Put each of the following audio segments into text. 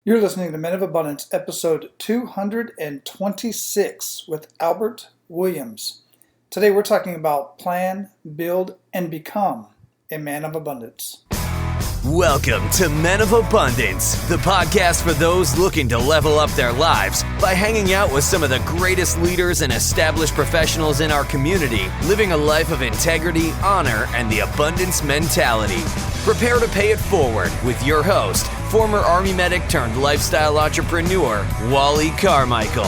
You're listening to Men of Abundance, episode 226 with Albert Williams. Today we're talking about plan, build, and become a man of abundance. Welcome to Men of Abundance, the podcast for those looking to level up their lives by hanging out with some of the greatest leaders and established professionals in our community, living a life of integrity, honor, and the abundance mentality. Prepare to pay it forward with your host, former Army medic turned lifestyle entrepreneur, Wally Carmichael.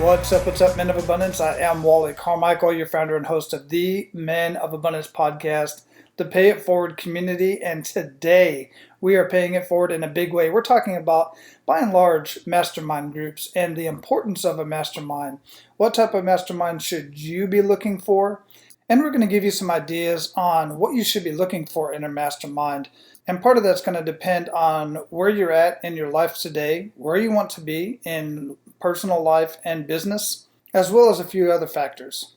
What's up, Men of Abundance? I am Wally Carmichael, your founder and host of the Men of Abundance podcast, the Pay It Forward community, and today we are paying it forward in a big way. We're talking about, by and large, mastermind groups and the importance of a mastermind. What type of mastermind should you be looking for? And we're going to give you some ideas on what you should be looking for in a mastermind. And part of that's going to depend on where you're at in your life today, where you want to be in personal life and business, as well as a few other factors.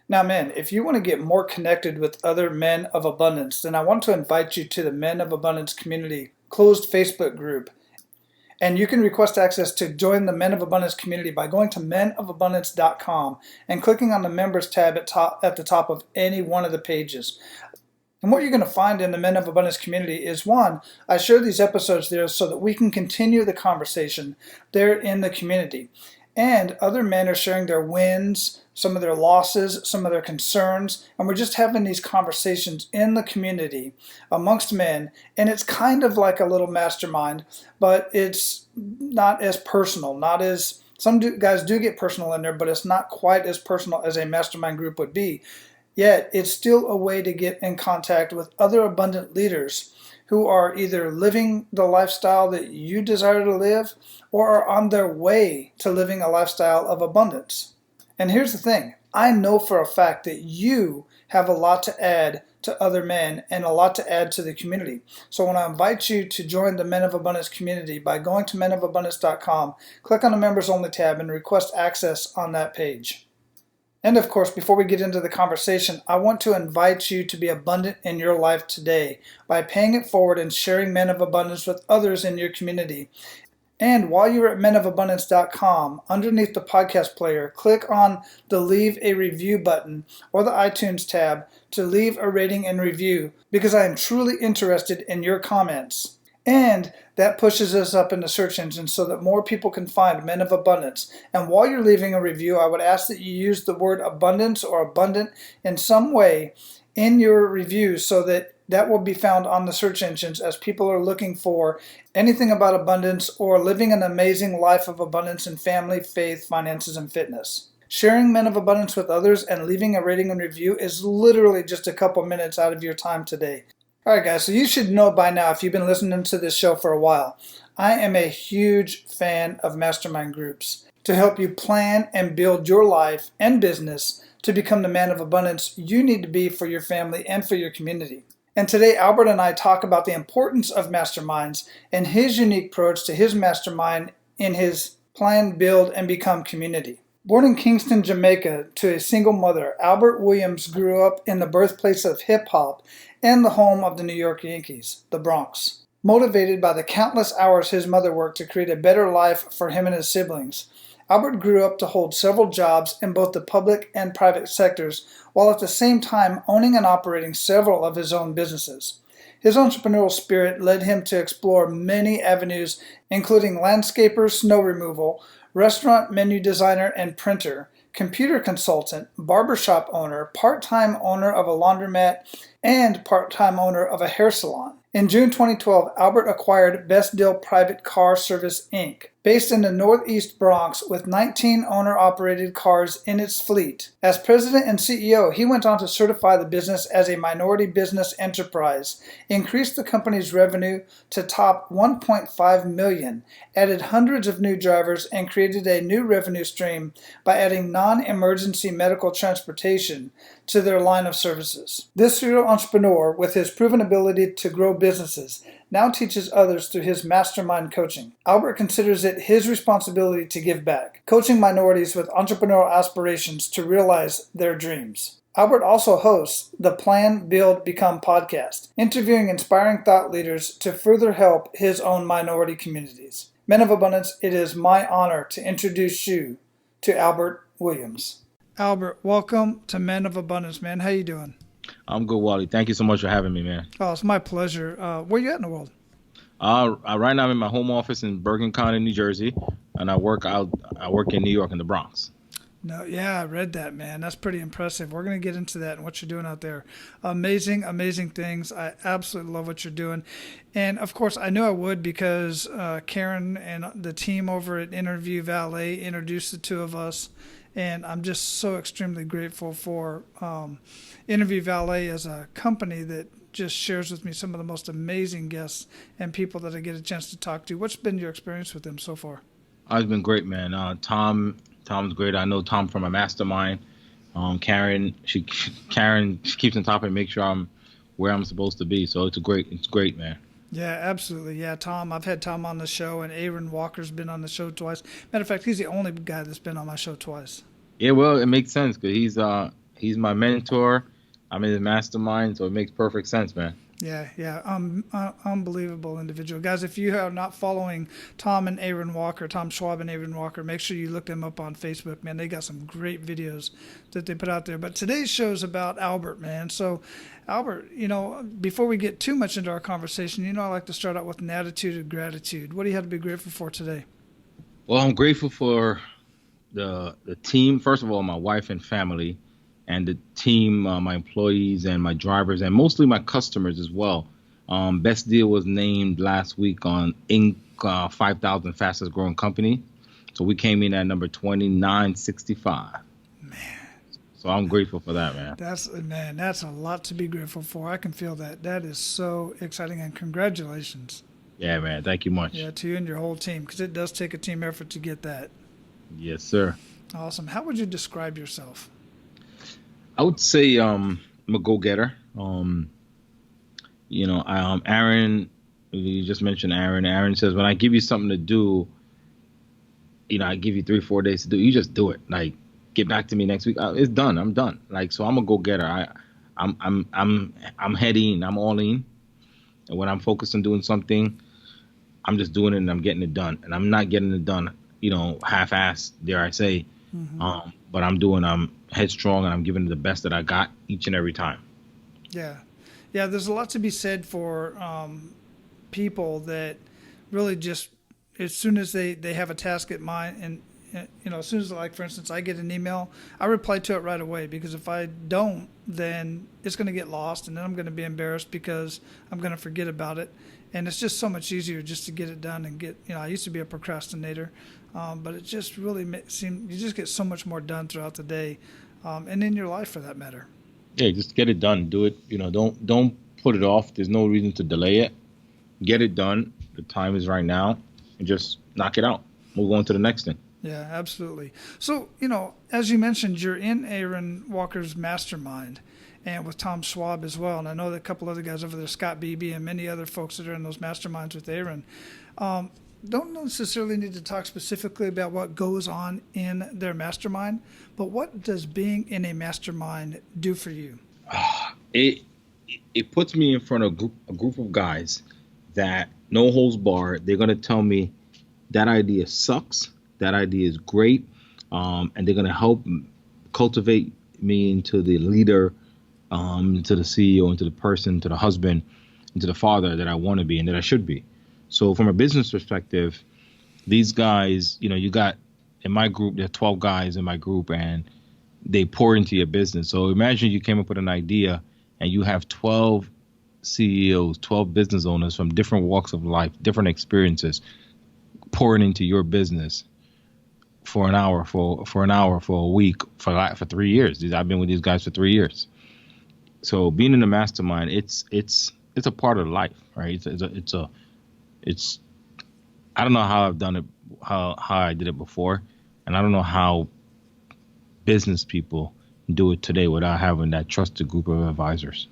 Now, men, if you want to get more connected with other men of abundance, then I want to invite you to the Men of Abundance community closed Facebook group. And you can request access to join the Men of Abundance community by going to menofabundance.com and clicking on the members tab at the top of any one of the pages. And what you're going to find in the Men of Abundance community is, one, I share these episodes there so that we can continue the conversation there in the community. And other men are sharing their wins, some of their losses, some of their concerns, and we're just having these conversations in the community amongst men. And it's kind of like a little mastermind, but it's not as personal, some guys do get personal in there, but it's not quite as personal as a mastermind group would be. Yet, it's still a way to get in contact with other abundant leaders who are either living the lifestyle that you desire to live or are on their way to living a lifestyle of abundance. And here's the thing. I know for a fact that you have a lot to add to other men and a lot to add to the community. So I want to invite you to join the Men of Abundance community by going to menofabundance.com, click on the Members Only tab, and request access on that page. And of course, before we get into the conversation, I want to invite you to be abundant in your life today by paying it forward and sharing Men of Abundance with others in your community. And while you're at menofabundance.com, underneath the podcast player, click on the Leave a Review button or the iTunes tab to leave a rating and review, because I am truly interested in your comments. And that pushes us up in the search engine so that more people can find Men of Abundance. And while you're leaving a review, I would ask that you use the word abundance or abundant in some way in your review so that will be found on the search engines as people are looking for anything about abundance or living an amazing life of abundance in family, faith, finances, and fitness. Sharing Men of Abundance with others and leaving a rating and review is literally just a couple minutes out of your time today. Alright guys, so you should know by now, if you've been listening to this show for a while, I am a huge fan of mastermind groups to help you plan and build your life and business to become the man of abundance you need to be for your family and for your community. And today, Albert and I talk about the importance of masterminds and his unique approach to his mastermind in his plan, build, and become community. Born in Kingston, Jamaica, to a single mother, Albert Williams grew up in the birthplace of hip-hop and the home of the New York Yankees, the Bronx. Motivated by the countless hours his mother worked to create a better life for him and his siblings, Albert grew up to hold several jobs in both the public and private sectors, while at the same time owning and operating several of his own businesses. His entrepreneurial spirit led him to explore many avenues, including landscaper, snow removal, restaurant menu designer and printer, computer consultant, barbershop owner, part-time owner of a laundromat, and part-time owner of a hair salon. In June 2012, Albert acquired Best Deal Private Car Service, Inc., based in the Northeast Bronx with 19 owner-operated cars in its fleet. As president and CEO, he went on to certify the business as a minority business enterprise, increased the company's revenue to top $1.5 million, added hundreds of new drivers, and created a new revenue stream by adding non-emergency medical transportation to their line of services. This serial entrepreneur, with his proven ability to grow businesses, now teaches others through his mastermind coaching. Albert considers it his responsibility to give back, coaching minorities with entrepreneurial aspirations to realize their dreams. Albert also hosts the Plan, Build, Become podcast, interviewing inspiring thought leaders to further help his own minority communities. Men of Abundance, it is my honor to introduce you to Albert Williams. Albert, welcome to Men of Abundance, man. How you doing? I'm good, Wally. Thank you so much for having me, man. Oh, it's my pleasure. Where you at in the world? Right now I'm in my home office in Bergen County, New Jersey, and I work in New York in the Bronx. No, yeah, I read that, man. That's pretty impressive. We're going to get into that and what you're doing out there. Amazing, amazing things. I absolutely love what you're doing. And, of course, I knew I would because Karen and the team over at Interview Valet introduced the two of us. And I'm just so extremely grateful for Interview Valet as a company that just shares with me some of the most amazing guests and people that I get a chance to talk to. What's been your experience with them so far? It's been great, man. Tom's great. I know Tom from a Mastermind. Karen, she keeps on top and makes sure I'm where I'm supposed to be. So it's great, man. Yeah, absolutely. Yeah, Tom. I've had Tom on the show, and Aaron Walker's been on the show twice. Matter of fact, he's the only guy that's been on my show twice. Yeah, well, it makes sense because he's my mentor. I'm in his mastermind, so it makes perfect sense, man. Yeah. Unbelievable individual. Guys, if you are not following Tom and Aaron Walker, Tom Schwab and Aaron Walker, make sure you look them up on Facebook, man. They got some great videos that they put out there. But today's show is about Albert, man. So, Albert, before we get too much into our conversation, I like to start out with an attitude of gratitude. What do you have to be grateful for today? Well, I'm grateful for the team. First of all, my wife and family. And the team, my employees and my drivers, and mostly my customers as well. Best Deal was named last week on Inc. 5,000 fastest growing company. So we came in at number 2965. Man. So I'm grateful for that, man. That's a lot to be grateful for. I can feel that. That is so exciting, and congratulations. Yeah, man. Thank you much. Yeah, to you and your whole team, because it does take a team effort to get that. Yes, sir. Awesome. How would you describe yourself? I would say I'm a go-getter. Aaron, you just mentioned Aaron. Aaron says, when I give you something to do, I give you 3-4 days to do. You just do it. Like, get back to me next week. It's done. I'm done. Like, so I'm a go-getter. I'm heading. I'm all in. And when I'm focused on doing something, I'm just doing it and I'm getting it done. And I'm not getting it done, half-assed, dare I say. Mm-hmm. But I'm headstrong and I'm giving it the best that I got each and every time. Yeah. There's a lot to be said for people that really just, as soon as they have a task at mind, and as soon as, like, for instance, I get an email, I reply to it right away, because if I don't, then it's going to get lost, and then I'm going to be embarrassed because I'm going to forget about it. And it's just so much easier just to get it done and get, I used to be a procrastinator, but it just really you just get so much more done throughout the day, and in your life for that matter. Yeah, just get it done. Do it. Don't put it off. There's no reason to delay it. Get it done. The time is right now, and just knock it out. Move on to the next thing. Yeah, absolutely. So, as you mentioned, you're in Aaron Walker's mastermind, and with Tom Schwab as well. And I know that a couple other guys over there, Scott Beebe and many other folks that are in those masterminds with Aaron. Don't necessarily need to talk specifically about what goes on in their mastermind, but what does being in a mastermind do for you? It puts me in front of a group of guys that no holds barred. They're going to tell me that idea sucks, that idea is great, and they're going to help cultivate me into the leader, to the CEO, into the person, to the husband, into the father that I want to be and that I should be. So from a business perspective, these guys, you got in my group, there are 12 guys in my group, and they pour into your business. So imagine you came up with an idea and you have 12 CEOs, 12 business owners from different walks of life, different experiences, pouring into your business for an hour, for a week, for 3 years. I've been with these guys for 3 years. So being in a mastermind, it's a part of life, right? It's I don't know how I've done it, how I did it before, and I don't know how business people do it today without having that trusted group of advisors.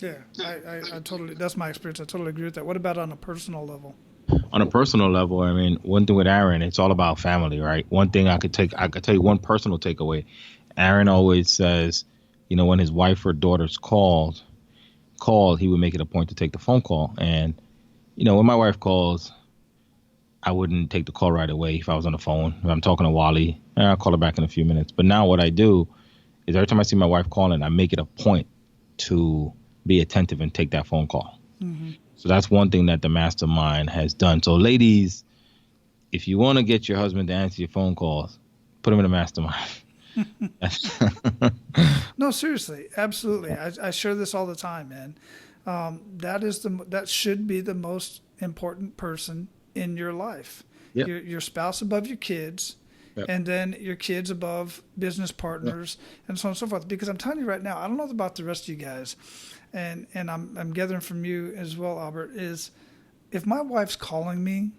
Yeah, I totally, that's my experience. I totally agree with that. What about on a personal level? On a personal level, I mean, one thing with Aaron, it's all about family, right? One thing I could tell you one personal takeaway. Aaron always says, when his wife or daughters called, he would make it a point to take the phone call. And, when my wife calls, I wouldn't take the call right away if I was on the phone. If I'm talking to Wally, I'll call her back in a few minutes. But now what I do is every time I see my wife calling, I make it a point to be attentive and take that phone call. Mm-hmm. So that's one thing that the Mastermind has done. So ladies, if you want to get your husband to answer your phone calls, put him in a Mastermind. No, seriously, absolutely. I share this all the time, man. That should be the most important person in your life. Yep. Your spouse above your kids, yep. And then your kids above business partners, yep. And so on and so forth. Because I'm telling you right now, I don't know about the rest of you guys, and I'm gathering from you as well, Albert, is if my wife's calling me,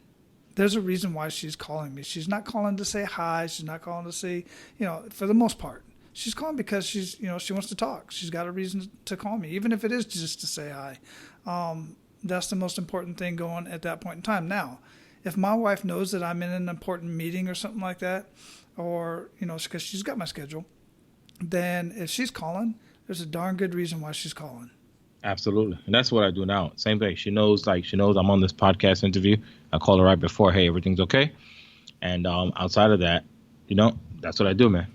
there's a reason why she's calling me. She's not calling to say hi. She's not calling to say, for the most part. She's calling because she wants to talk. She's got a reason to call me, even if it is just to say hi. That's the most important thing going at that point in time. Now, if my wife knows that I'm in an important meeting or something like that, or, because she's got my schedule, then if she's calling, there's a darn good reason why she's calling. Absolutely. And that's what I do now. Same thing. She knows I'm on this podcast interview. I call her right before, hey, everything's okay. And outside of that, that's what I do, man.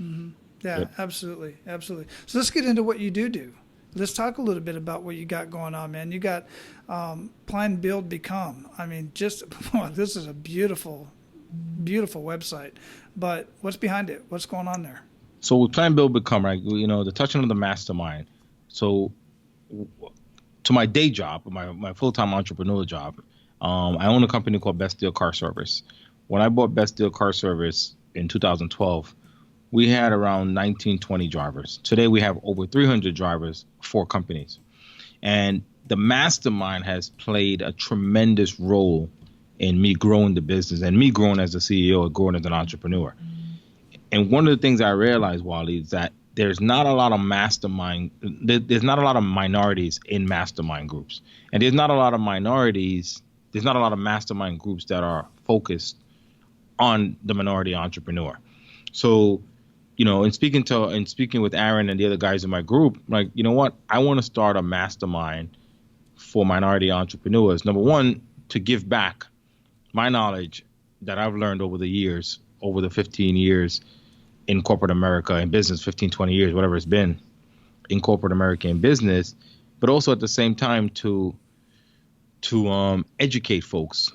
Mm-hmm. Yeah, yep. Absolutely. Absolutely. So let's get into what you do. Let's talk a little bit about what you got going on, man. You got Plan, Build, Become. I mean, this is a beautiful, beautiful website. But what's behind it? What's going on there? So with Plan, Build, Become, right, the touching on the Mastermind. So to my day job, my full-time entrepreneurial job, I own a company called Best Deal Car Service. When I bought Best Deal Car Service in 2012, we had around 20 drivers. Today, we have over 300 drivers for companies. And the Mastermind has played a tremendous role in me growing the business and me growing as a CEO and growing as an entrepreneur. And one of the things I realized, Wally, is that there's not a lot of there's not a lot of minorities in mastermind groups. And there's not a lot of mastermind groups that are focused on the minority entrepreneur. So, in speaking with Aaron and the other guys in my group, like, you know what? I want to start a mastermind for minority entrepreneurs. Number one, to give back my knowledge that I've learned over the 15 years in corporate America in business, 15, 20 years, whatever it's been in corporate America in business, but also at the same time to educate folks,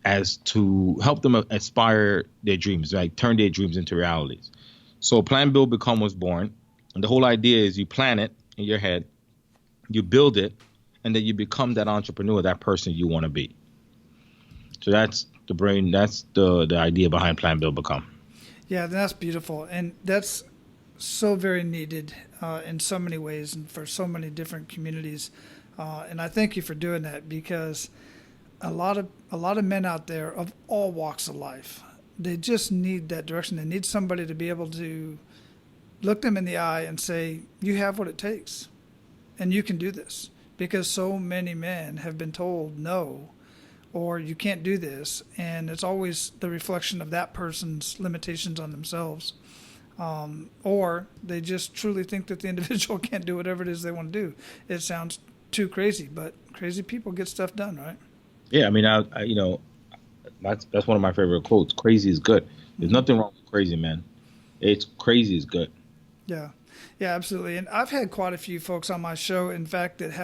as to help them aspire their dreams, like turn their dreams into realities. So Plan, Build, Become was born. And the whole idea is you plan it in your head, you build it, and then you become that entrepreneur, that person you want to be. So that's the idea behind Plan, Build, Become. Yeah, that's beautiful. And that's so very needed in so many ways and for so many different communities. And I thank you for doing that, because a lot of men out there of all walks of life, they just need that direction. They need somebody to be able to look them in the eye and say, you have what it takes and you can do this. Because so many men have been told no, or you can't do this. And it's always the reflection of that person's limitations on themselves. Or they just truly think that the individual can't do whatever it is they want to do. It sounds too crazy, but crazy people get stuff done, right? Yeah, I mean, that's one of my favorite quotes. Crazy is good. There's nothing wrong with crazy, man. It's crazy is good. Yeah, absolutely. And I've had quite a few folks on my show, in fact, that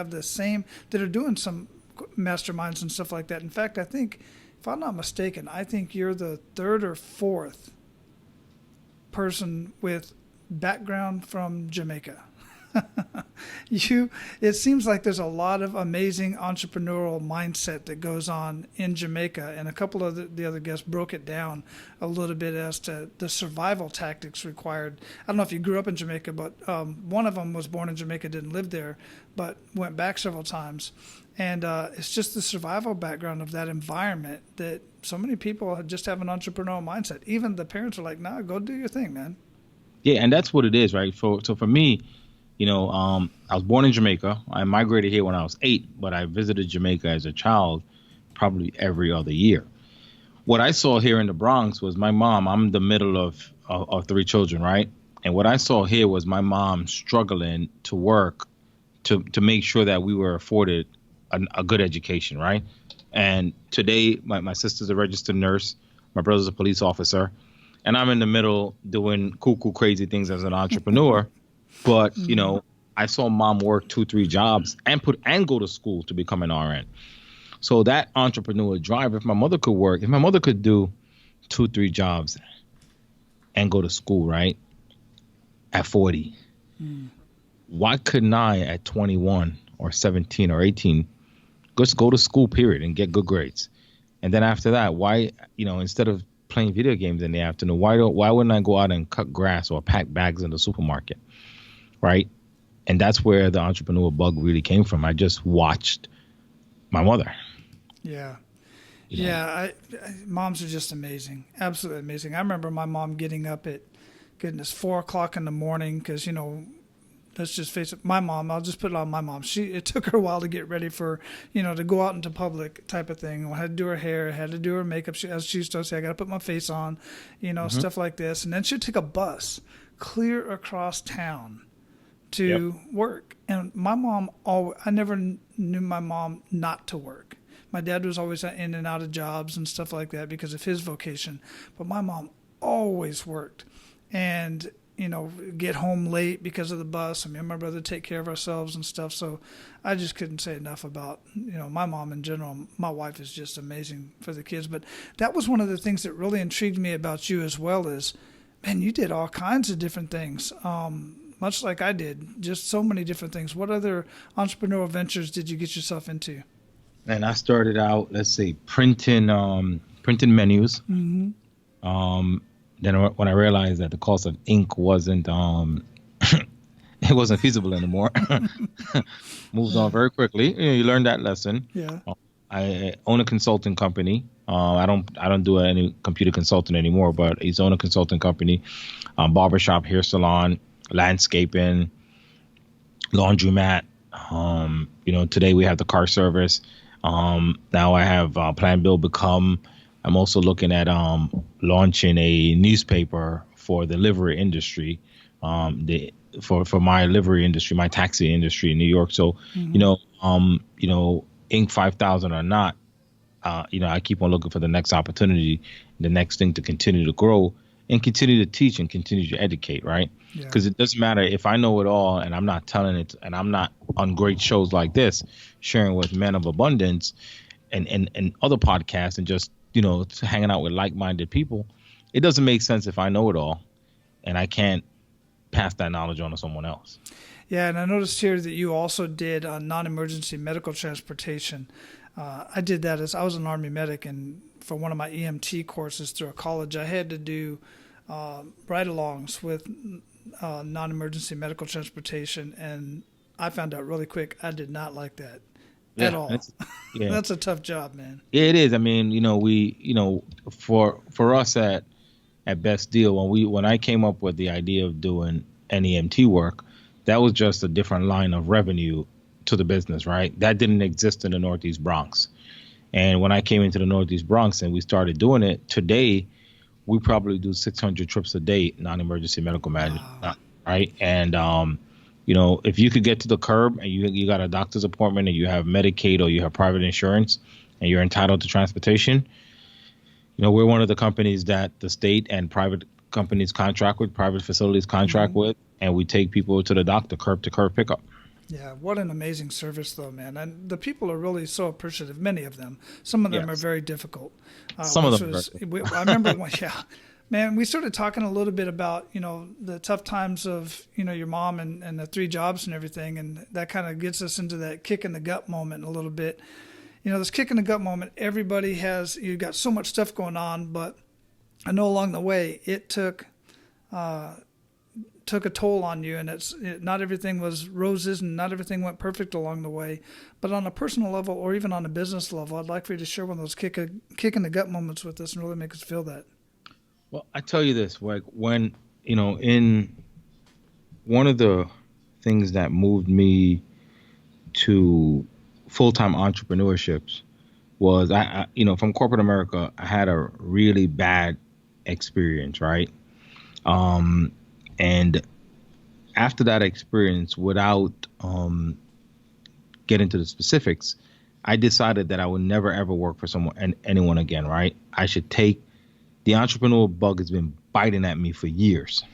are doing some masterminds and stuff like that. In fact, I think, if I'm not mistaken, I think you're the third or fourth person with background from Jamaica. It seems like there's a lot of amazing entrepreneurial mindset that goes on in Jamaica, and a couple of the other guests broke it down a little bit as to the survival tactics required. I don't know if you grew up in Jamaica, but one of them was born in Jamaica, didn't live there, but went back several times. And it's just the survival background of that environment that so many people just have an entrepreneurial mindset. Even the parents are like, nah, go do your thing, man. Yeah, and that's what it is, right? So for me, I was born in Jamaica. I migrated here when I was 8, but I visited Jamaica as a child probably every other year. What I saw here in the Bronx was my mom. I'm the middle of 3 children, right? And what I saw here was my mom struggling to work to make sure that we were afforded a good education, right? And today, my sister's a registered nurse, my brother's a police officer, and I'm in the middle doing cool, crazy things as an entrepreneur. But, I saw mom work 2-3 jobs and go to school to become an RN. So that entrepreneur drive, if my mother could do 2-3 jobs and go to school, right, at 40, why couldn't I at 21 or 17 or 18 just go to school, period, and get good grades? And then after that, why, instead of playing video games in the afternoon, why wouldn't I go out and cut grass or pack bags in the supermarket, right? And that's where the entrepreneur bug really came from. I just watched my mother. Yeah. Yeah. Moms are just amazing. Absolutely amazing. I remember my mom getting up at, 4:00 in the morning because, let's just face it, my mom, I'll just put it on my mom. It took her a while to get ready for, to go out into public type of thing. I had to do her hair, had to do her makeup. As she used to say, I got to put my face on, stuff like this. And then she'd take a bus clear across town to work. And my mom, I never knew my mom not to work. My dad was always in and out of jobs and stuff like that because of his vocation. But my mom always worked. And get home late because of the bus. I mean, my brother take care of ourselves and stuff. So I just couldn't say enough about, my mom in general. My wife is just amazing for the kids. But that was one of the things that really intrigued me about you as well is, man, you did all kinds of different things, much like I did, just so many different things. What other entrepreneurial ventures did you get yourself into? And I started out, let's say, printing menus. Then when I realized that the cost of ink wasn't it wasn't feasible anymore, moved on very quickly. You learn that lesson. Yeah. I own a consulting company. I don't do any computer consulting anymore, but I own a consulting company, barbershop, hair salon, landscaping, laundromat. Today we have the car service. Now I have Plan, Build, Become. I'm also looking at launching a newspaper for the livery industry, for my livery industry, my taxi industry in New York. So, Inc. 5000 or not, I keep on looking for the next opportunity, the next thing to continue to grow and continue to teach and continue to educate, right? Because it doesn't matter if I know it all and I'm not telling it, and I'm not on great shows like this, sharing with Men of Abundance and other podcasts and just hanging out with like-minded people. It doesn't make sense if I know it all and I can't pass that knowledge on to someone else. Yeah, and I noticed here that you also did non-emergency medical transportation. I did that as I was an Army medic, and for one of my EMT courses through a college, I had to do ride-alongs with non-emergency medical transportation, and I found out really quick I did not like that. At all. That's a tough job, man. Yeah, it is. I mean, for us at Best Deal, when I came up with the idea of doing NEMT work, that was just a different line of revenue to the business, right? That didn't exist in the Northeast Bronx. And when I came into the Northeast Bronx and we started doing it, today we probably do 600 trips a day, non-emergency medical management, right? And if you could get to the curb and you got a doctor's appointment and you have Medicaid or you have private insurance and you're entitled to transportation, we're one of the companies that the state and private companies contract with, private facilities contract with, and we take people to the doctor, curb to curb pickup. Yeah, what an amazing service, though, man. And the people are really so appreciative, many of them. Some of them are very difficult. Some of them I remember when, man, we started talking a little bit about, the tough times of, your mom and the 3 jobs and everything. And that kind of gets us into that kick in the gut moment a little bit. This kick in the gut moment, everybody has, you've got so much stuff going on, but I know along the way it took a toll on you, and not everything was roses and not everything went perfect along the way. But on a personal level or even on a business level, I'd like for you to share one of those kick in the gut moments with us and really make us feel that. Well, I tell you this, like when, in one of the things that moved me to full-time entrepreneurships was I from corporate America, I had a really bad experience, right? And after that experience, without get into the specifics, I decided that I would never ever work for anyone again, right? I should take the entrepreneurial bug has been biting at me for years,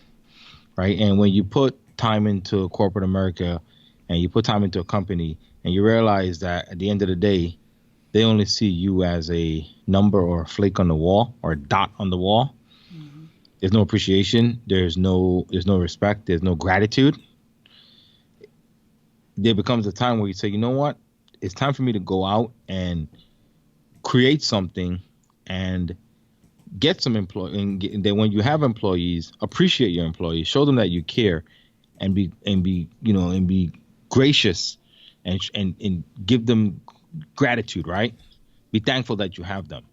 right? And when you put time into corporate America and you put time into a company and you realize that at the end of the day, they only see you as a number or a flake on the wall or a dot on the wall. Mm-hmm. There's no appreciation. There's no respect. There's no gratitude. There becomes a time where you say, you know what? It's time for me to go out and create something and get some employees. And then when you have employees, appreciate your employees, show them that you care, and be gracious, and give them gratitude, right? Be thankful that you have them.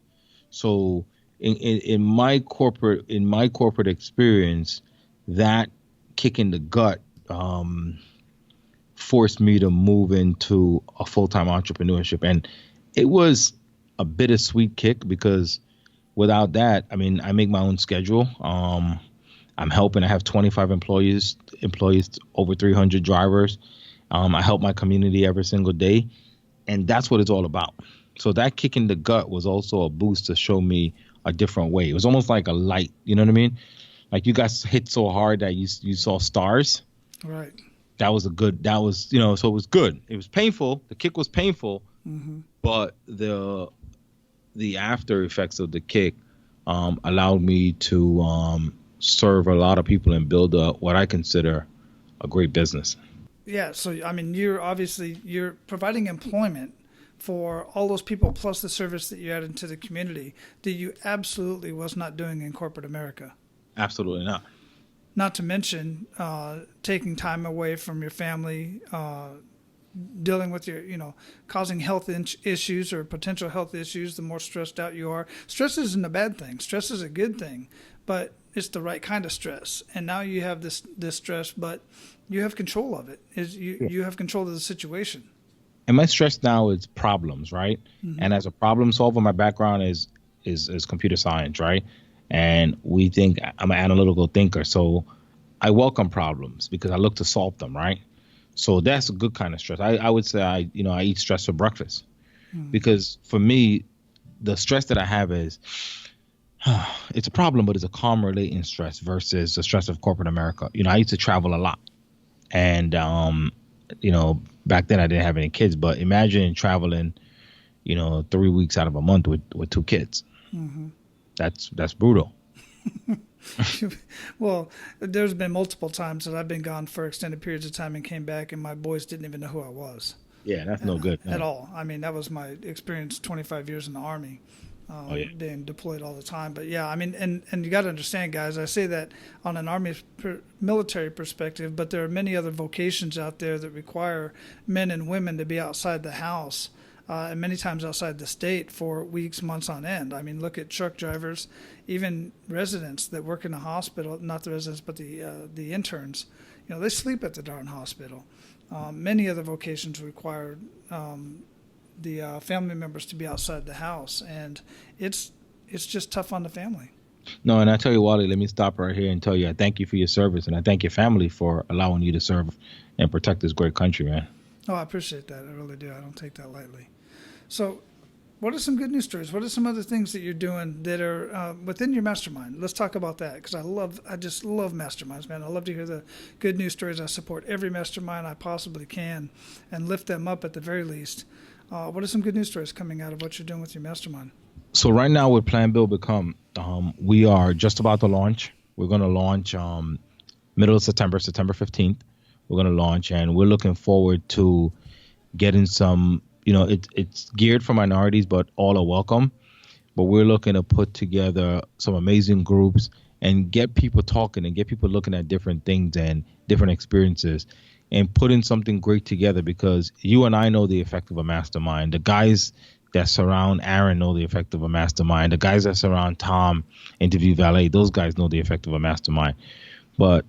So in my corporate experience, that kick in the gut forced me to move into a full-time entrepreneurship. And it was a bittersweet kick because without that, I mean, I make my own schedule. I'm helping. I have 25 employees, over 300 drivers. I help my community every single day. And that's what it's all about. So that kick in the gut was also a boost to show me a different way. It was almost like a light. You know what I mean? Like you got hit so hard that you saw stars. Right. So it was good. It was painful. The kick was painful, mm-hmm. But the after effects of the kick allowed me to serve a lot of people and build what I consider a great business. Yeah. So, I mean, you're providing employment for all those people plus the service that you add into the community that you absolutely was not doing in corporate America. Absolutely not. Not to mention taking time away from your family, dealing with causing health issues or potential health issues. The more stressed out you are, stress isn't a bad thing. Stress is a good thing, but it's the right kind of stress. And now you have this stress, but you have control of it. You have control of the situation. And my stress now is problems, right? Mm-hmm. And as a problem solver, my background is computer science, right? And we think I'm an analytical thinker. So I welcome problems because I look to solve them, right? So that's a good kind of stress. I would say I eat stress for breakfast because for me, the stress that I have is it's a problem, but it's a calm relating stress versus the stress of corporate America. I used to travel a lot and, back then I didn't have any kids, but imagine traveling, 3 weeks out of a month with 2 kids. Mm-hmm. That's brutal. Well, there's been multiple times that I've been gone for extended periods of time and came back and my boys didn't even know who I was. Yeah, that's no good. At all. I mean, that was my experience 25 years in the Army, being deployed all the time. But yeah, I mean, and you got to understand, guys, I say that on an Army military perspective, but there are many other vocations out there that require men and women to be outside the house. And many times outside the state for weeks, months on end. I mean, look at truck drivers, even residents that work in the hospital, not the residents, but the interns. They sleep at the darn hospital. Many other vocations require the family members to be outside the house, and it's just tough on the family. No, and I tell you, Wally, let me stop right here and tell you I thank you for your service, and I thank your family for allowing you to serve and protect this great country, man. Oh, I appreciate that. I really do. I don't take that lightly. So what are some good news stories? What are some other things that you're doing that are within your mastermind? Let's talk about that because I just love masterminds, man. I love to hear the good news stories. I support every mastermind I possibly can and lift them up at the very least. What are some good news stories coming out of what you're doing with your mastermind? So right now with Plan Build Become, we are just about to launch. We're going to launch middle of September 15th. We're going to launch, and we're looking forward to getting some, it's geared for minorities, but all are welcome. But we're looking to put together some amazing groups and get people talking and get people looking at different things and different experiences and putting something great together because you and I know the effect of a mastermind. The guys that surround Aaron know the effect of a mastermind. The guys that surround Tom, Interview Valet, those guys know the effect of a mastermind. But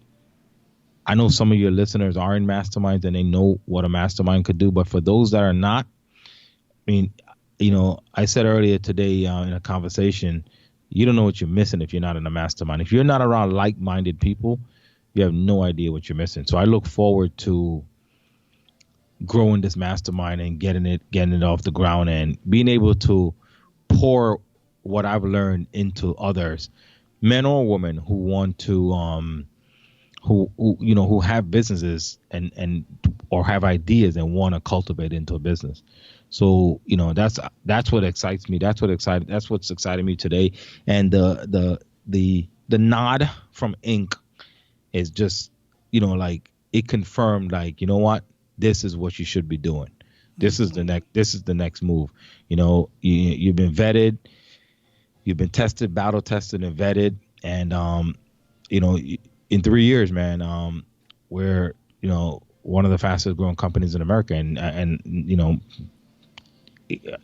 I know some of your listeners are in masterminds and they know what a mastermind could do. But for those that are not, I mean, I said earlier today in a conversation, you don't know what you're missing if you're not in a mastermind. If you're not around like-minded people, you have no idea what you're missing. So I look forward to growing this mastermind and getting it off the ground and being able to pour what I've learned into others, men or women who want to who have businesses and or have ideas and want to cultivate into a business. So that's what excites me. That's what's exciting me today. And the nod from Inc. is just like it confirmed, like, you know what, this is what you should be doing. This is the next move. You've been vetted, you've been tested, battle tested, and vetted, and in 3 years, man, we're one of the fastest growing companies in America, and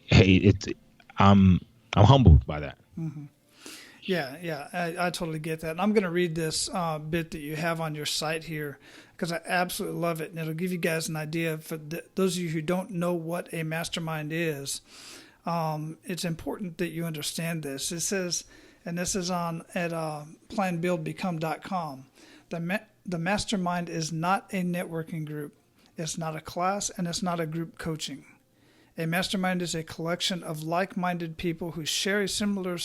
hey, I'm humbled by that. Mm-hmm. Yeah, I totally get that. And I'm going to read this bit that you have on your site here because I absolutely love it. And it'll give you guys an idea for those of you who don't know what a mastermind is. It's important that you understand this. It says, and this is on at planbuildbecome.com, the mastermind is not a networking group. It's not a class, and it's not a group coaching. A mastermind is a collection of like-minded people who share a similar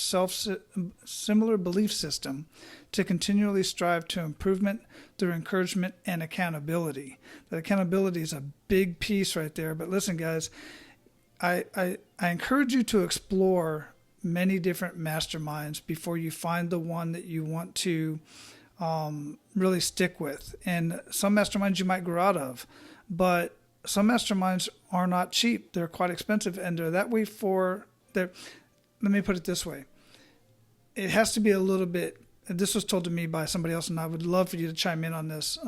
belief system to continually strive to improvement through encouragement and accountability. That accountability is a big piece right there. But listen, guys, I encourage you to explore many different masterminds before you find the one that you want to really stick with. And some masterminds you might grow out of, but some masterminds are not cheap. They're quite expensive, and they're that way let me put it this way. It has to be a little bit, this was told to me by somebody else, and I would love for you to chime in on this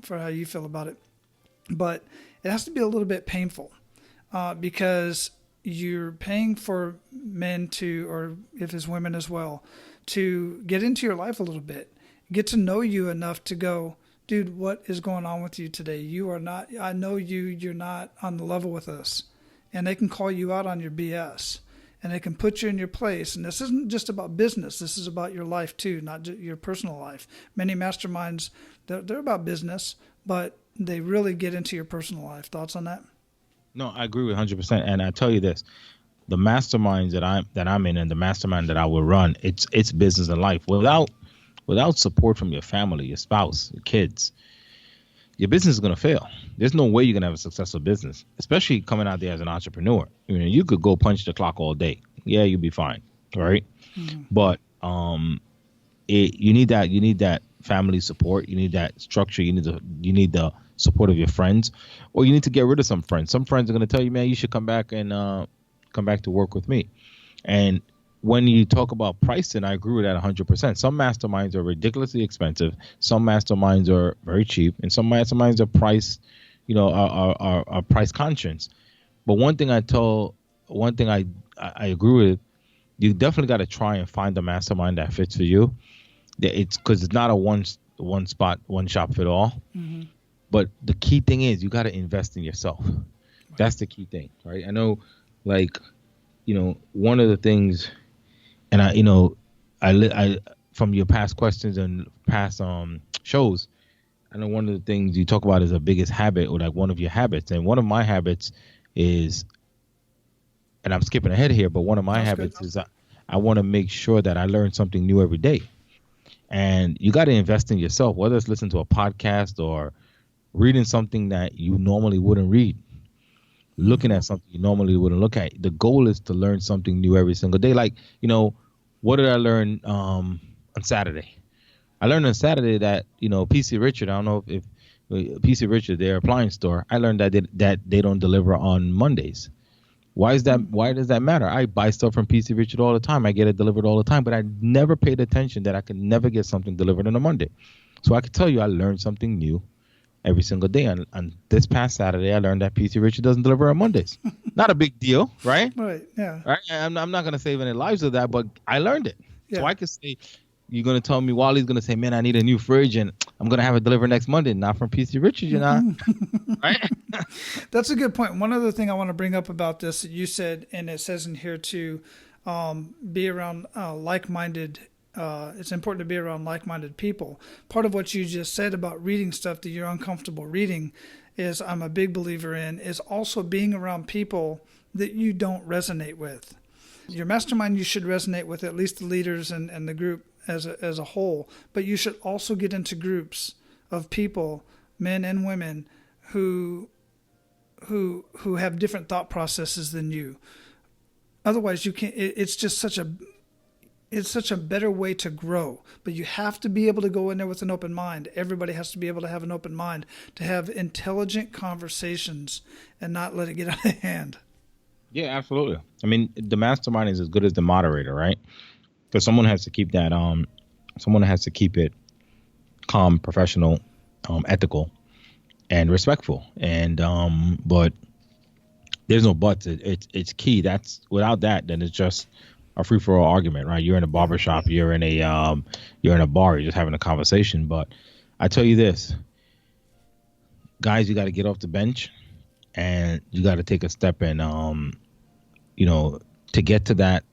for how you feel about it. But it has to be a little bit painful because you're paying for men to, or if it's women as well, to get into your life a little bit, get to know you enough to go, dude, what is going on with you today? You are not, I know you're not on the level with us. And they can call you out on your BS. And they can put you in your place. And this isn't just about business. This is about your life too, not just your personal life. Many masterminds, they're about business, but they really get into your personal life. Thoughts on that? No, I agree with 100%. And I tell you this, the masterminds that I'm in and the mastermind that I will run, it's business and life. Without support from your family, your spouse, your kids, your business is going to fail. There's no way you're going to have a successful business, especially coming out there as an entrepreneur. You could go punch the clock all day. Yeah, you'll be fine. Right. Mm-hmm. But you need that family support. You need that structure. You need the support of your friends, or you need to get rid of some friends. Some friends are going to tell you, man, you should come back to work with me. And when you talk about pricing, I agree with that 100%. Some masterminds are ridiculously expensive. Some masterminds are very cheap, and some masterminds are price, are price conscious. But one thing I agree with, you definitely got to try and find the mastermind that fits for you. It's because it's not a one spot, one shop fit all. Mm-hmm. But the key thing is you got to invest in yourself. Right. That's the key thing, right? I know, one of the things. And I from your past questions and past shows, I know one of the things you talk about is a biggest habit, or like one of your habits. And one of my habits is, and I'm skipping ahead here, but one of my habits is I want to make sure that I learn something new every day. And you got to invest in yourself, whether it's listening to a podcast or reading something that you normally wouldn't read. Looking at something you normally wouldn't look at. The goal is to learn something new every single day. Like, what did I learn on Saturday? I learned on Saturday that, PC Richard, I don't know if PC Richard, their appliance store, I learned that they don't deliver on Mondays. Why is that? Why does that matter? I buy stuff from PC Richard all the time. I get it delivered all the time, but I never paid attention that I could never get something delivered on a Monday. So I could tell you I learned something new every single day. And this past Saturday, I learned that PC Richard doesn't deliver on Mondays. Not a big deal, right? Right, yeah. Right? I'm not going to save any lives with that, but I learned it. Yeah. So I could say, you're going to tell me, Wally's going to say, man, I need a new fridge, and I'm going to have it delivered next Monday. Not from PC Richard, you're not. Right? That's a good point. One other thing I want to bring up about this that you said, and it says in here to be around like-minded it's important to be around like-minded people. Part of what you just said about reading stuff that you're uncomfortable reading is I'm a big believer in is also being around people that you don't resonate with. Your mastermind, you should resonate with at least the leaders and the group as a whole, but you should also get into groups of people, men and women, who have different thought processes than you. Otherwise, you can't. It's just such a better way to grow. But you have to be able to go in there with an open mind. Everybody has to be able to have an open mind to have intelligent conversations and not let it get out of hand. Yeah, absolutely. I mean, the mastermind is as good as the moderator, right? Because someone has to keep that. Someone has to keep it calm, professional, ethical, and respectful. And but there's no buts. It's key. That's without that, then it's just a free for all argument, right? You're in a barbershop, you're in a bar, you're just having a conversation. But I tell you this, guys, you got to get off the bench, and you got to take a step in. To get to that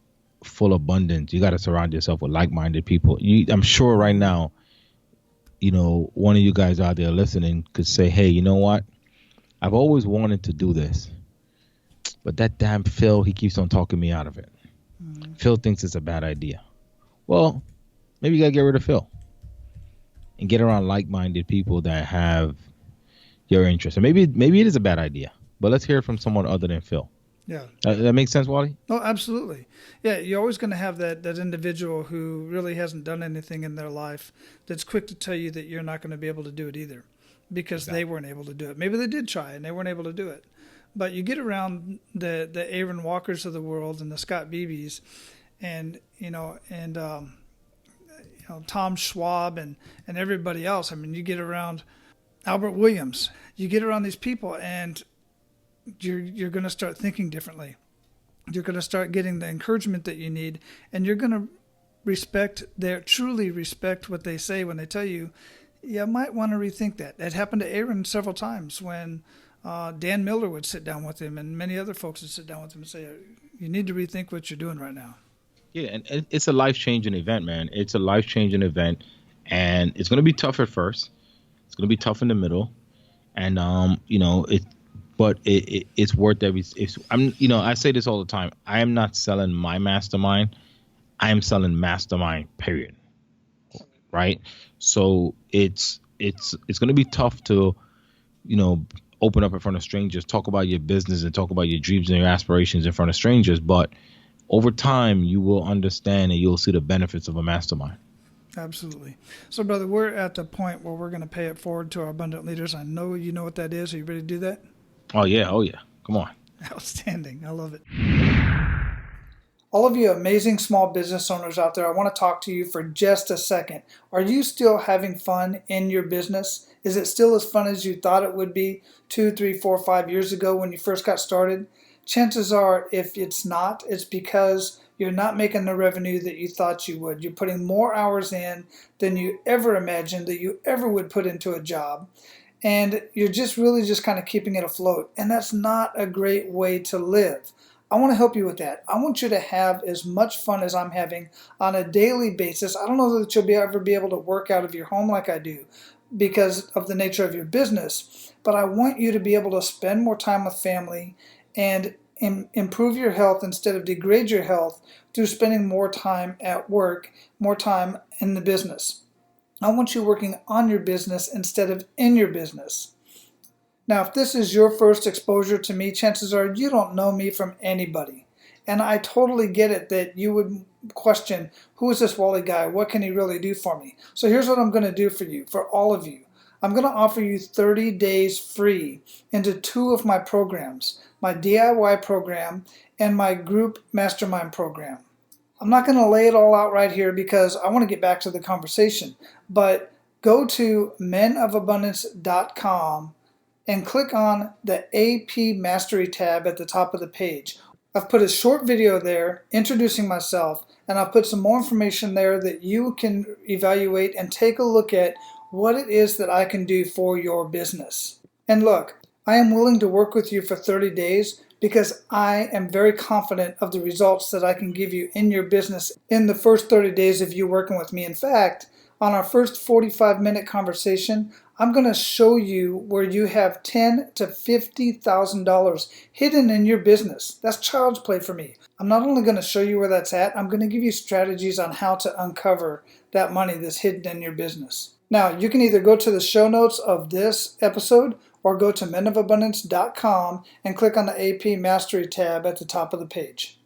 full abundance, you got to surround yourself with like-minded people. I'm sure right now, one of you guys out there listening could say, hey, you know what? I've always wanted to do this, but that damn Phil, he keeps on talking me out of it. Phil thinks it's a bad idea. Well, maybe you got to get rid of Phil and get around like-minded people that have your interest. And maybe it is a bad idea, but let's hear it from someone other than Phil. Yeah. That makes sense, Wally? Oh, absolutely. Yeah, you're always going to have that individual who really hasn't done anything in their life that's quick to tell you that you're not going to be able to do it either because they weren't able to do it. Maybe they did try and they weren't able to do it. But you get around the Aaron Walkers of the world and the Scott Beebes and Tom Schwab and everybody else. I mean, you get around Albert Williams. You get around these people and you're going to start thinking differently. You're going to start getting the encouragement that you need, and you're going to truly respect what they say when they tell you, you might want to rethink that. That happened to Aaron several times when Dan Miller would sit down with him and many other folks would sit down with him and say, you need to rethink what you're doing right now. Yeah, and it's a life-changing event, man. It's a life-changing event, and it's going to be tough at first. It's going to be tough in the middle, and but it's worth every. I say this all the time. I am not selling my mastermind. I am selling mastermind. Period. Right. So it's going to be tough to, open up in front of strangers, talk about your business, and talk about your dreams and your aspirations in front of strangers. But over time, you will understand and you'll see the benefits of a mastermind. Absolutely. So, brother, we're at the point where we're going to pay it forward to our abundant leaders. I know you know what that is. Are you ready to do that? Oh, yeah. Come on. Outstanding. I love it. All of you amazing small business owners out there, I want to talk to you for just a second. Are you still having fun in your business? Is it still as fun as you thought it would be 2, 3, 4, 5 years ago when you first got started? Chances are, if it's not, it's because you're not making the revenue that you thought you would. You're putting more hours in than you ever imagined that you ever would put into a job. And you're just really just kind of keeping it afloat. And that's not a great way to live. I want to help you with that. I want you to have as much fun as I'm having on a daily basis. I don't know that you'll ever be able to work out of your home like I do because of the nature of your business. But I want you to be able to spend more time with family and improve your health instead of degrade your health through spending more time at work, more time in the business. I want you working on your business instead of in your business. Now, if this is your first exposure to me, chances are you don't know me from anybody. And I totally get it that you would question, who is this Wally guy? What can he really do for me? So here's what I'm going to do for you, for all of you. I'm going to offer you 30 days free into 2 of my programs, my DIY program and my group mastermind program. I'm not going to lay it all out right here because I want to get back to the conversation, but go to menofabundance.com and click on the AP Mastery tab at the top of the page. I've put a short video there introducing myself, and I've put some more information there that you can evaluate and take a look at what it is that I can do for your business. And look, I am willing to work with you for 30 days because I am very confident of the results that I can give you in your business in the first 30 days of you working with me. In fact, on our first 45-minute conversation, I'm going to show you where you have $10,000 to $50,000 hidden in your business. That's child's play for me. I'm not only going to show you where that's at, I'm going to give you strategies on how to uncover that money that's hidden in your business. Now, you can either go to the show notes of this episode or go to menofabundance.com and click on the AP Mastery tab at the top of the page.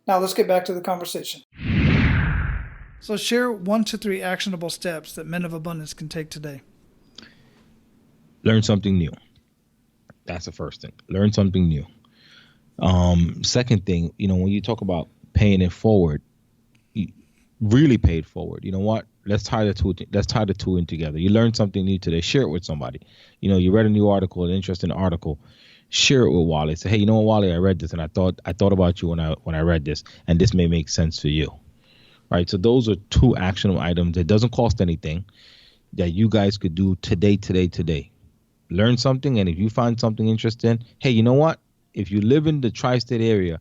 Now let's get back to the conversation. So share 1 to 3 actionable steps that Men of Abundance can take today. Learn something new. That's the first thing. Learn something new. Second thing, when you talk about paying it forward, really pay it forward. You know what? Let's tie the two in together. You learned something new today. Share it with somebody. You read a new article, an interesting article. Share it with Wally. Say, hey, you know what, Wally? I read this, and I thought about you when I read this, and this may make sense for you. Right. So those are 2 actionable items that doesn't cost anything that you guys could do today. Learn something, and if you find something interesting, hey, you know what? If you live in the tri-state area,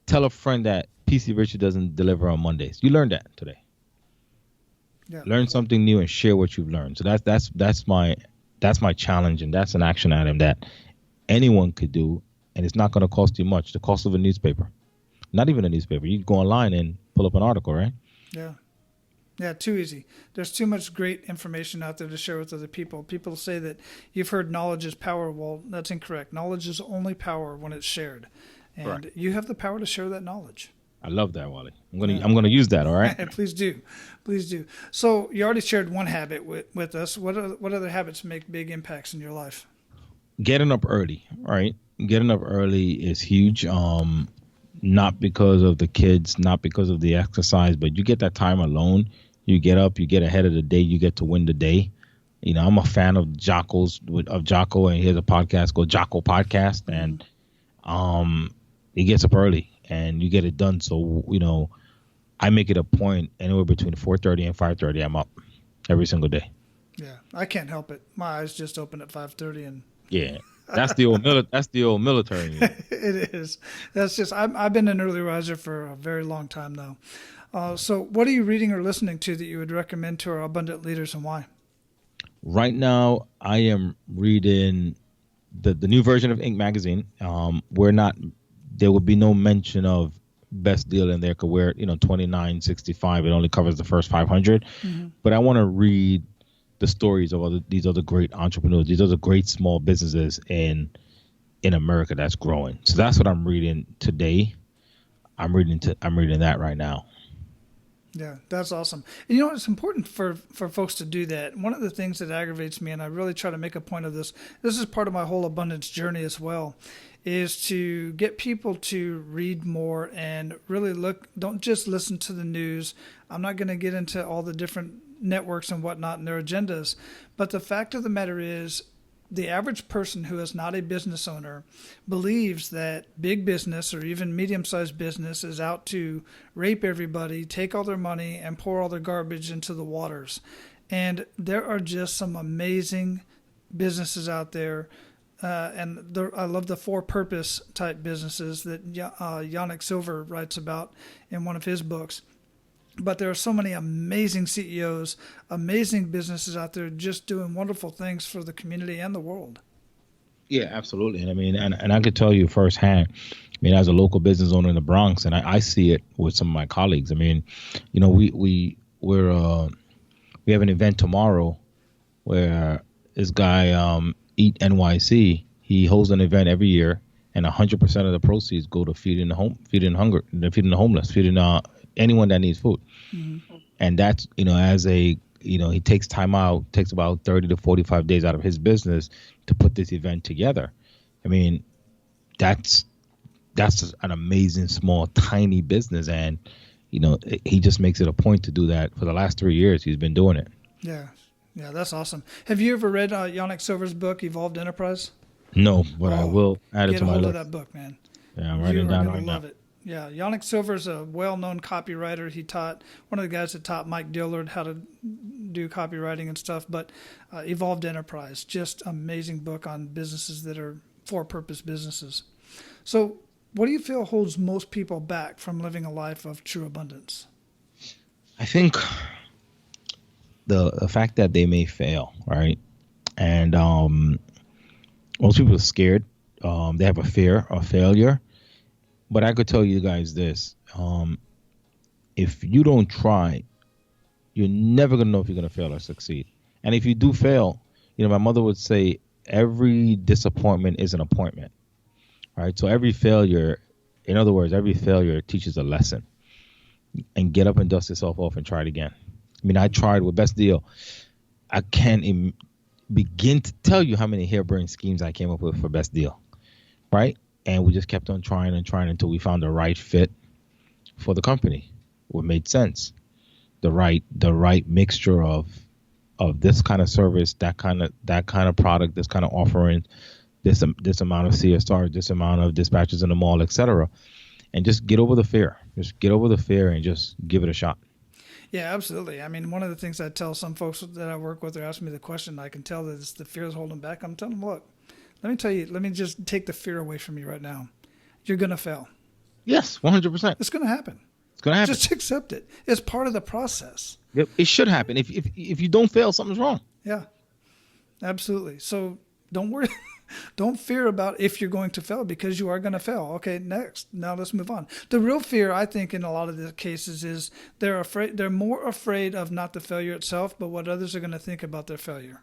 tell a friend that PC Richard doesn't deliver on Mondays. You learned that today. Yeah. Learn something new and share what you've learned. So that's my challenge, and that's an action item that anyone could do, and it's not going to cost you much. The cost of a newspaper, not even a newspaper. You can go online and pull up an article, right? Yeah, too easy. There's too much great information out there to share with other people. People say that you've heard knowledge is power. Well, that's incorrect. Knowledge is only power when it's shared, and you have the power to share that knowledge. I love that, Wally. I'm gonna use that. All right. Please do. So you already shared one habit with us. What other habits make big impacts in your life? Getting up early. Right. Getting up early is huge. Not because of the kids, not because of the exercise, but you get that time alone. You get up, you get ahead of the day, you get to win the day. I'm a fan of Jocko, and he has a podcast called Jocko Podcast, and he gets up early and you get it done. So, I make it a point anywhere between 4:30 and 5:30. I'm up every single day. Yeah, I can't help it. My eyes just open at 5:30 and yeah. That's the old military. It is. That's just. I've been an early riser for a very long time now. So, what are you reading or listening to that you would recommend to our abundant leaders, and why? Right now, I am reading the new version of Inc. magazine. There will be no mention of best deal in there because we're $29.65. It only covers the first 500. Mm-hmm. But I want to read the stories of these other great entrepreneurs, these other great small businesses in America that's growing. So that's what I'm reading today. I'm reading that right now. Yeah, that's awesome. And it's important for folks to do that. One of the things that aggravates me, and I really try to make a point of this is part of my whole abundance journey as well, is to get people to read more and really don't just listen to the news. I'm not going to get into all the different networks and whatnot and their agendas. But the fact of the matter is, the average person who is not a business owner believes that big business or even medium-sized business is out to rape everybody, take all their money, and pour all their garbage into the waters. And there are just some amazing businesses out there. I love the for-purpose type businesses that Yannick Silver writes about in one of his books. But there are so many amazing CEOs, amazing businesses out there just doing wonderful things for the community and the world. Yeah, absolutely. And and I could tell you firsthand, as a local business owner in the Bronx, and I see it with some of my colleagues. We have an event tomorrow where this guy, Eat NYC, he holds an event every year, and 100% of the proceeds go to feeding the homeless, feeding anyone that needs food. Mm-hmm. And that's, he takes time out, takes about 30 to 45 days out of his business to put this event together. That's an amazing, small, tiny business. And, he just makes it a point to do that. For the last 3 years, he's been doing it. Yeah. Yeah, that's awesome. Have you ever read Yannick Silver's book, Evolved Enterprise? No, but I will add it to my list. Get hold of that book, man. Yeah, I'm writing it down right now. Love it. Yeah, Yannick Silver is a well-known copywriter. He taught one of the guys that taught Mike Dillard how to do copywriting and stuff. But Evolved Enterprise, just amazing book on businesses that are for-purpose businesses. So, what do you feel holds most people back from living a life of true abundance? I think the fact that they may fail, right? And most people are scared. They have a fear of failure. But I could tell you guys this. If you don't try, you're never going to know if you're going to fail or succeed. And if you do fail, my mother would say, every disappointment is an appointment. Right? So every failure, in other words, every failure teaches a lesson. And get up and dust yourself off and try it again. I mean, I tried with Best Deal. I can't begin to tell you how many harebrained schemes I came up with for Best Deal. Right? And we just kept on trying and trying until we found the right fit for the company, what made sense, the right mixture of this kind of service, that kind of product, this kind of offering, this amount of CSR, this amount of dispatches in the mall, etc. And just get over the fear. Just get over the fear and just give it a shot. Yeah, absolutely. I mean, one of the things I tell some folks that I work with, they're asking me the question, I can tell that it's the fear is holding back. I'm telling them, look. Let me just take the fear away from you right now. You're going to fail. Yes, 100%. It's going to happen. It's going to happen. Just accept it. It's part of the process. Yep, it should happen. If you don't fail, something's wrong. Yeah, absolutely. So don't worry. Don't fear about if you're going to fail, because you are going to fail. Okay, next. Now let's move on. The real fear, I think, in a lot of the cases is they're more afraid of not the failure itself, but what others are going to think about their failure.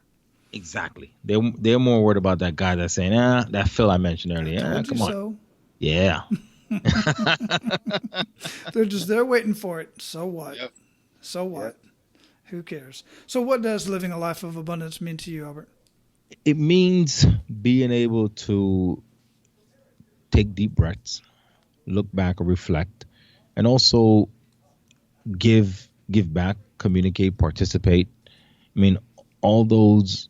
Exactly. They're more worried about that guy that's saying, that Phil I mentioned earlier. Come on. So. Yeah. They're just there waiting for it. So what? Yep. So what? Yep. Who cares? So what does living a life of abundance mean to you, Albert? It means being able to take deep breaths, look back or reflect, and also give back, communicate, participate. I mean, all the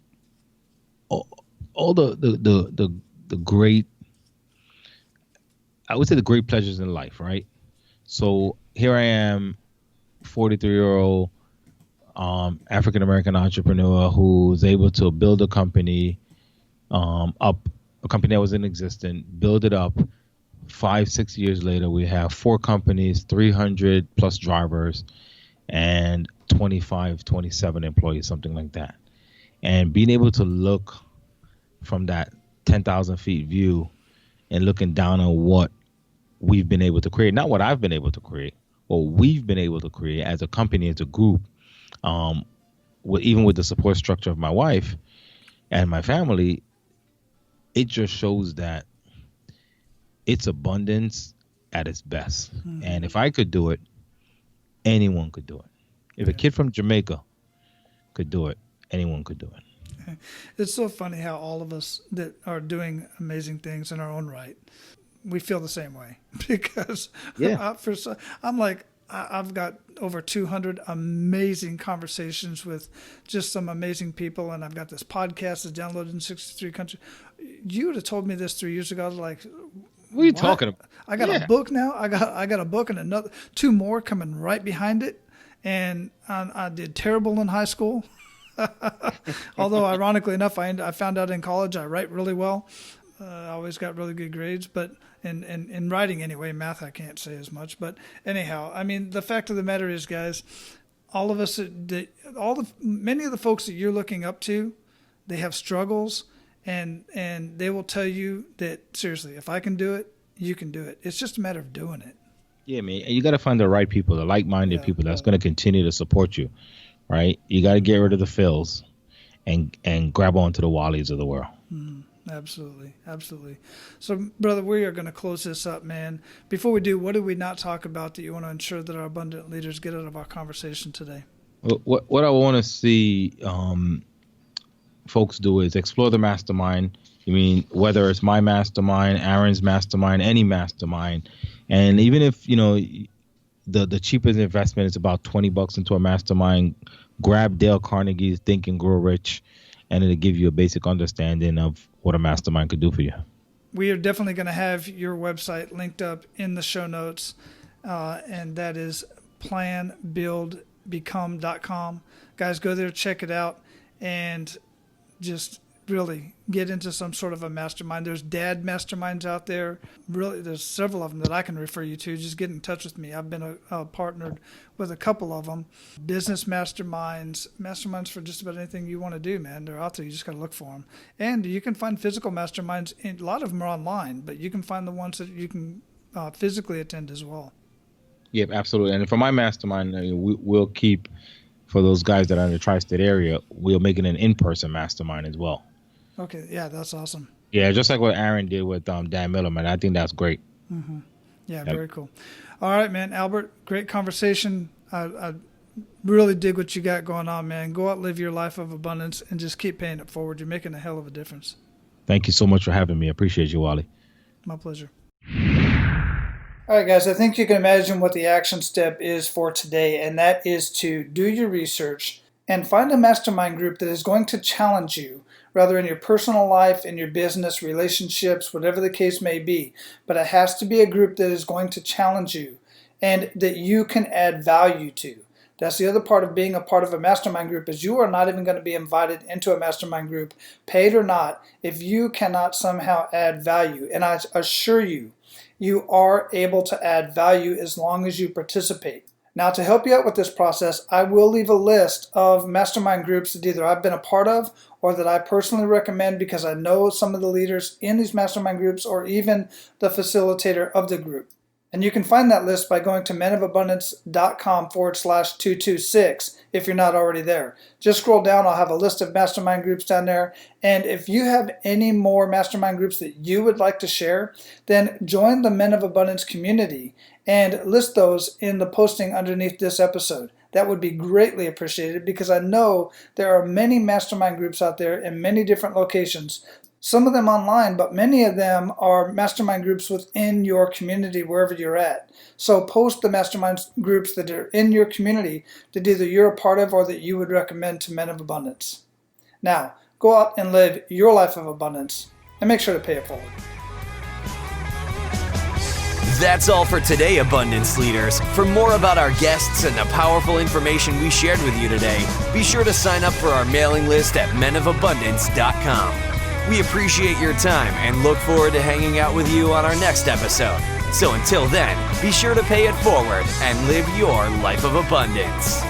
great, I would say the great pleasures in life, right? So here I am, 43-year-old African-American entrepreneur who's able to build a company up, a company that was in existence, build it up. 5-6 years later, we have 4 companies, 300 plus drivers, and 27 employees, something like that. And being able to look from that 10,000 feet view and looking down on what we've been able to create, not what I've been able to create, what we've been able to create as a company, as a group, even with the support structure of my wife and my family, it just shows that it's abundance at its best. Mm-hmm. And if I could do it, anyone could do it. If a kid from Jamaica could do it, anyone could do it. It's so funny how all of us that are doing amazing things in our own right, we feel the same way. Because I'm like, I've got over 200 amazing conversations with just some amazing people, and I've got this podcast that's downloaded in 63 countries. You would have told me this 3 years ago. I was like, what are you talking about? I got a book now. I got a book and another 2 more coming right behind it. And I did terrible in high school. Although ironically enough, I found out in college I write really well. I always got really good grades, but in writing anyway, math I can't say as much. But anyhow, I mean, the fact of the matter is, guys, all of us, many of the folks that you're looking up to, they have struggles, and they will tell you that seriously, if I can do it, you can do it. It's just a matter of doing it. Yeah, man. And you got to find the right people, the like-minded people that's going to continue to support you, right? You got to get rid of the Phils and grab onto the Wallies of the world. Absolutely. Absolutely. So, brother, we are going to close this up, man. Before we do, what did we not talk about that you want to ensure that our abundant leaders get out of our conversation today? What I want to see folks do is explore the mastermind. I mean, whether it's my mastermind, Aaron's mastermind, any mastermind. And even if, the cheapest investment is about $20 into a mastermind, grab Dale Carnegie's Think and Grow Rich, and it'll give you a basic understanding of what a mastermind could do for you. we are definitely going to have your website linked up in the show notes, and that is planbuildbecome.com. Guys, go there, check it out, and just really get into some sort of a mastermind. There's dad masterminds out there. Really, there's several of them that I can refer you to. Just get in touch with me. I've been partnered with a couple of them. Business masterminds for just about anything you want to do, man. They're out there. You just got to look for them. And you can find physical masterminds. A lot of them are online, but you can find the ones that you can physically attend as well. Yep, absolutely. And for my mastermind, we'll keep, for those guys that are in the tri-state area, we'll make it an in-person mastermind as well. Okay, yeah, that's awesome. Yeah, just like what Aaron did with Dan Miller, man. I think that's great. Mm-hmm. Yeah, very cool. All right, man. Albert, great conversation. I really dig what you got going on, man. Go out, live your life of abundance, and just keep paying it forward. You're making a hell of a difference. Thank you so much for having me. I appreciate you, Wally. My pleasure. All right, guys, I think you can imagine what the action step is for today, and that is to do your research and find a mastermind group that is going to challenge you, rather in your personal life, in your business, relationships, whatever the case may be. But it has to be a group that is going to challenge you and that you can add value to. That's the other part of being a part of a mastermind group, is you are not even going to be invited into a mastermind group, paid or not, if you cannot somehow add value. And I assure you, you are able to add value as long as you participate. Now, to help you out with this process, I will leave a list of mastermind groups that either I've been a part of or that I personally recommend because I know some of the leaders in these mastermind groups or even the facilitator of the group. And you can find that list by going to menofabundance.com/226 if you're not already there. Just scroll down. I'll have a list of mastermind groups down there. And if you have any more mastermind groups that you would like to share, then join the Men of Abundance community and list those in the posting underneath this episode. That would be greatly appreciated because I know there are many mastermind groups out there in many different locations. Some of them online, but many of them are mastermind groups within your community, wherever you're at. So post the mastermind groups that are in your community that either you're a part of or that you would recommend to Men of Abundance. Now, go out and live your life of abundance and make sure to pay it forward. That's all for today, Abundance Leaders. For more about our guests and the powerful information we shared with you today, be sure to sign up for our mailing list at menofabundance.com. We appreciate your time and look forward to hanging out with you on our next episode. So until then, be sure to pay it forward and live your life of abundance.